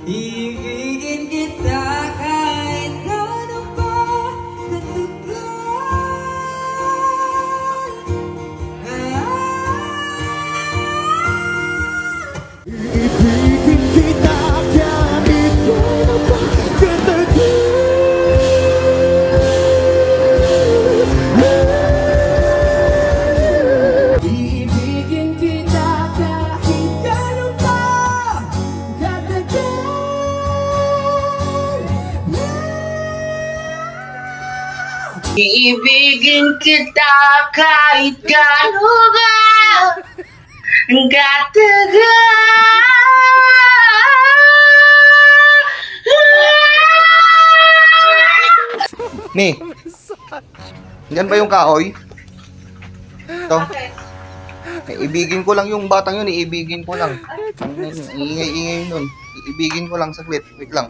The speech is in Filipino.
Ibigin kita kahit ano pa katagal. Ibigin kita kahit ano pa katagal. Iibigin kita kahit gaano ka katagal. Ni, yan ba yung kahoy? Ito. Iibigin ko lang yung batang yun, iibigin ko lang. Ingay-ingay nun. Iibigin ko lang saglit. Wait lang.